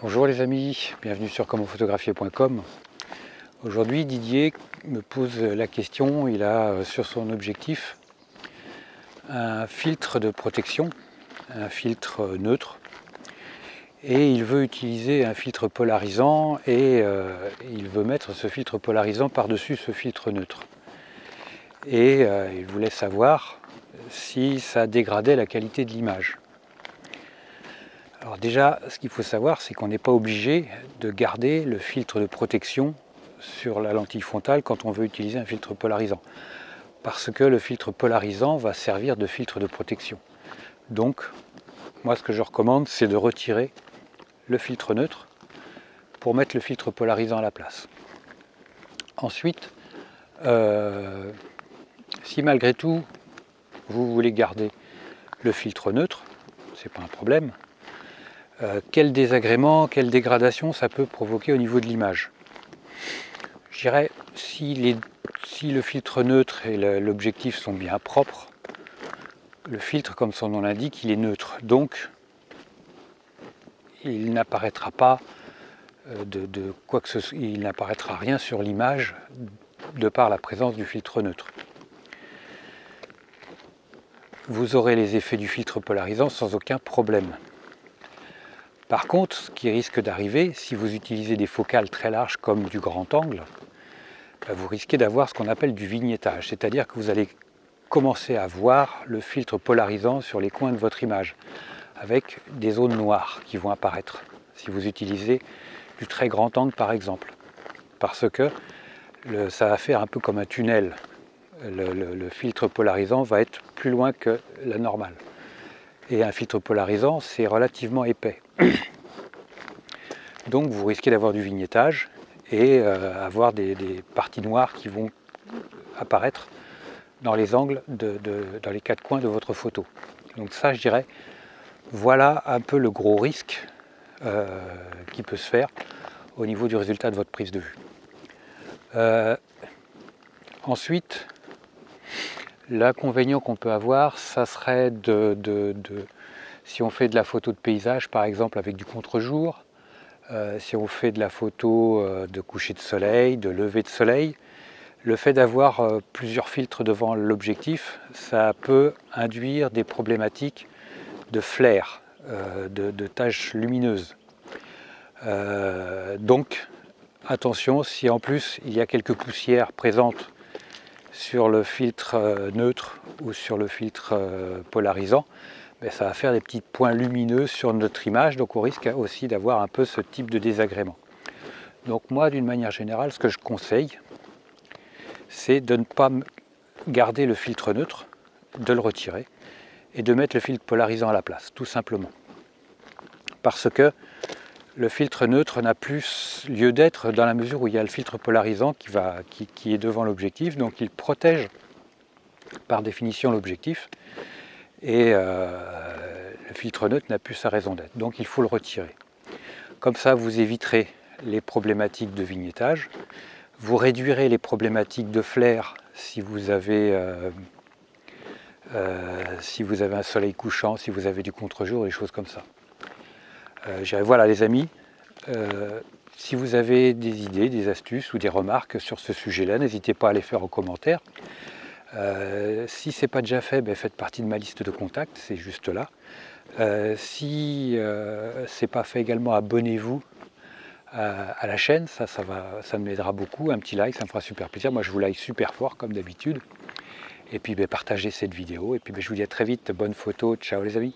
Bonjour les amis, bienvenue sur commentphotographier.com. Aujourd'hui Didier me pose la question, il a sur son objectif un filtre de protection, un filtre neutre, et il veut utiliser un filtre polarisant et il veut mettre ce filtre polarisant par-dessus ce filtre neutre. Et il voulait savoir si ça dégradait la qualité de l'image. Alors déjà, ce qu'il faut savoir, c'est qu'on n'est pas obligé de garder le filtre de protection sur la lentille frontale quand on veut utiliser un filtre polarisant. Parce que le filtre polarisant va servir de filtre de protection. Donc, moi ce que je recommande, c'est de retirer le filtre neutre pour mettre le filtre polarisant à la place. Ensuite, si malgré tout, vous voulez garder le filtre neutre, c'est pas un problème. Quel désagrément, quelle dégradation ça peut provoquer au niveau de l'image. Je dirais, si le filtre neutre et l'objectif sont bien propres, le filtre, comme son nom l'indique, il est neutre. Donc, il n'apparaîtra pas de quoi que ce soit, il n'apparaîtra rien sur l'image de par la présence du filtre neutre. Vous aurez les effets du filtre polarisant sans aucun problème. Par contre, ce qui risque d'arriver, si vous utilisez des focales très larges comme du grand angle, vous risquez d'avoir ce qu'on appelle du vignettage, c'est-à-dire que vous allez commencer à voir le filtre polarisant sur les coins de votre image, avec des zones noires qui vont apparaître, si vous utilisez du très grand angle par exemple, parce que ça va faire un peu comme un tunnel, le filtre polarisant va être plus loin que la normale. Et un filtre polarisant, c'est relativement épais. Donc vous risquez d'avoir du vignettage et avoir des parties noires qui vont apparaître dans les angles, dans les quatre coins de votre photo. Donc ça, je dirais, voilà un peu le gros risque qui peut se faire au niveau du résultat de votre prise de vue. Ensuite, l'inconvénient qu'on peut avoir, ça serait si on fait de la photo de paysage, par exemple avec du contre-jour, si on fait de la photo de coucher de soleil, de lever de soleil, le fait d'avoir plusieurs filtres devant l'objectif, ça peut induire des problématiques de flair, de taches lumineuses. Donc, attention, si en plus il y a quelques poussières présentes sur le filtre neutre ou sur le filtre polarisant, ça va faire des petits points lumineux sur notre image, donc on risque aussi d'avoir un peu ce type de désagrément. Donc moi, d'une manière générale, ce que je conseille, c'est de ne pas garder le filtre neutre, de le retirer et de mettre le filtre polarisant à la place, tout simplement. Parce que le filtre neutre n'a plus lieu d'être dans la mesure où il y a le filtre polarisant qui est devant l'objectif, donc il protège par définition l'objectif. Et le filtre neutre n'a plus sa raison d'être, donc il faut le retirer. Comme ça, vous éviterez les problématiques de vignettage, vous réduirez les problématiques de flair si vous avez un soleil couchant, si vous avez du contre-jour, des choses comme ça. Voilà les amis, si vous avez des idées, des astuces ou des remarques sur ce sujet-là, n'hésitez pas à les faire en commentaire. Si ce n'est pas déjà fait, faites partie de ma liste de contacts, c'est juste là. Si ce n'est pas fait également, abonnez-vous à la chaîne, ça m'aidera beaucoup. Un petit like, ça me fera super plaisir. Moi, je vous like super fort, comme d'habitude. Et puis, partagez cette vidéo. Et puis, je vous dis à très vite. Bonne photo. Ciao, les amis.